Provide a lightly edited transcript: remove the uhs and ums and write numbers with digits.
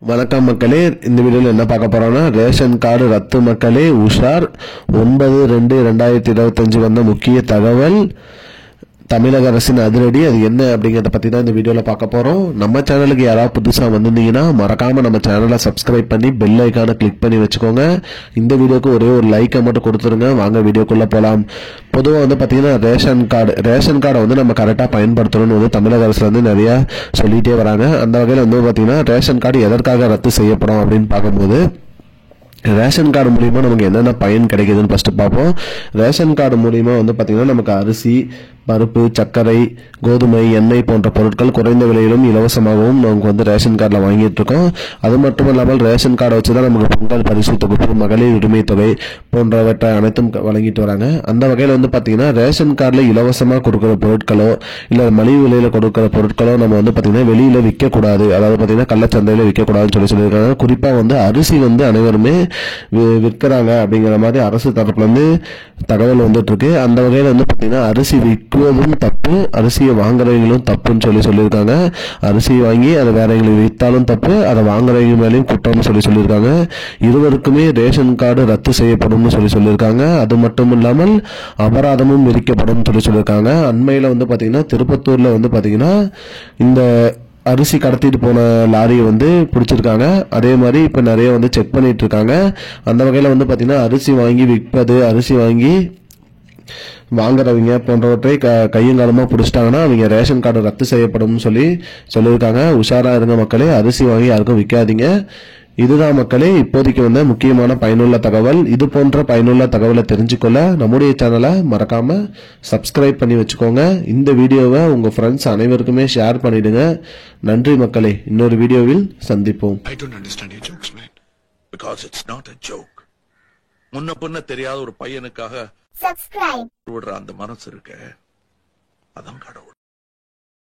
வணக்கம் மக்களே, இந்த வீடியோவில் என்ன பார்க்க போறோம்னா ரேஷன் கார்டு ரத்து மக்களே உஷார் 9/2/2025 வந்த முக்கிய தகவல். தமிழக அரசின் அதிரடி அது என்ன அப்படிங்கிறத பற்றி தான் இந்த வீடியோவில் பார்க்க போகிறோம். நம்ம சேனலுக்கு யாராவது புதுசாக வந்திருந்தீங்கன்னா மறக்காமல் நம்ம சேனலை சப்ஸ்கிரைப் பண்ணி பெல் ஐக்கானை கிளிக் பண்ணி வச்சுக்கோங்க. இந்த வீடியோக்கு ஒரே ஒரு லைக்கை மட்டும் கொடுத்துருங்க. வாங்க வீடியோக்குள்ளே போகலாம். பொதுவாக வந்து பார்த்தீங்கன்னா ரேஷன் கார்டை வந்து நம்ம கரெக்டாக பயன்படுத்தணும்னு வந்து தமிழக அரசு வந்து நிறையா சொல்லிகிட்டே வராங்க. அந்த வகையில் வந்து பார்த்தீங்கன்னா ரேஷன் கார்டு எதற்காக ரத்து செய்யப்படும் அப்படின்னு பார்க்கும்போது ரேஷன் கார்டு மூலிமா நமக்கு என்னென்ன பயன் கிடைக்குதுன்னு ஃபஸ்ட்டு பார்ப்போம். ரேஷன் கார்டு மூலிமா வந்து பார்த்திங்கன்னா நமக்கு அரிசி, பருப்பு, சர்க்கரை, கோதுமை, எண்ணெய் போன்ற பொருட்கள் குறைந்த விலையிலும் இலவசமாகவும் நமக்கு வந்து ரேஷன் கார்டில் வாங்கிட்டு இருக்கோம். அது மட்டும் இல்லாமல் ரேஷன் கார்டை வச்சு தான் நமக்கு பொங்கல் பரிசு தொகுப்பு, மகளிர் உரிமை தொகை போன்றவற்றை அனைத்தும் வழங்கிட்டு வராங்க. அந்த வகையில் வந்து பார்த்திங்கன்னா ரேஷன் கார்டில் இலவசமாக கொடுக்குற பொருட்களோ இல்லை மலிவு விலையில் கொடுக்குற பொருட்களோ நம்ம வந்து பார்த்திங்கன்னா வெளியில் விற்கக்கூடாது. அதாவது பார்த்திங்கன்னா கள்ளச்சந்தையில் விற்கக்கூடாதுன்னு சொல்லியிருக்காங்க. குறிப்பாக வந்து அரிசி வந்து அனைவருமே விற்கிறாங்க அப்படிங்கிற மாதிரி அரசு தரப்புல இருந்து தகவல் வந்துட்டு இருக்கு. அந்த வகையில் வந்து பார்த்தீங்கன்னா அரிசி விற்குவதும் தப்பு, அரிசியை வாங்குறவங்களும் தப்புன்னு சொல்லியிருக்காங்க. அரிசி வாங்கி அதை வேற எங்களுக்கு விற்றாலும் தப்பு, அதை வாங்குறவங்க மேலேயும் குற்றம்னு சொல்லியிருக்காங்க. இருவருக்குமே ரேஷன் கார்டு ரத்து செய்யப்படும் சொல்லியிருக்காங்க. அது மட்டும் இல்லாமல் அபராதமும் விதிக்கப்படும் சொல்லியிருக்காங்க. அண்மையில் வந்து பார்த்தீங்கன்னா திருப்பத்தூர்ல வந்து பார்த்தீங்கன்னா இந்த அரிசி கடத்திட்டு போன லாரியை வந்து பிடிச்சிருக்காங்க. அதே மாதிரி இப்போ நிறைய வந்து செக் பண்ணிட்டு இருக்காங்க. அந்த வகையில் வந்து பார்த்தீங்கன்னா அரிசி வாங்கி விற்பது, அரிசி வாங்கி வாங்குறவங்க போன்றவற்றை கையங்காலமாக பிடிச்சிட்டாங்கன்னா அவங்க ரேஷன் கார்டு ரத்து செய்யப்படும் சொல்லியிருக்காங்க. உஷாராக இருங்க மக்களே, அரிசி வாங்கி யாருக்கும் விற்காதீங்க. இதுதான் மக்களே இப்போதைக்கு வந்த முக்கியமான பயனுள்ள தகவல். இது போன்ற பயனுள்ள தகவலை தெரிஞ்சுக்கொள்ள நம்முடைய சேனலை மறக்காம சப்ஸ்கிரைப் பண்ணி வச்சுக்கோங்க. இந்த வீடியோவை உங்க ஃப்ரெண்ட்ஸ் அனைவருக்குமே ஷேர் பண்ணிடுங்க. நன்றி மக்களே, இன்னொரு வீடியோவில் சந்திப்போம். I don't understand your jokes, man. Because it's not a joke. முன்ன பின்ன தெரியாத ஒரு பையனுக்காக விடுற அந்த மனசு இருக்க, அதான் கடவுள்.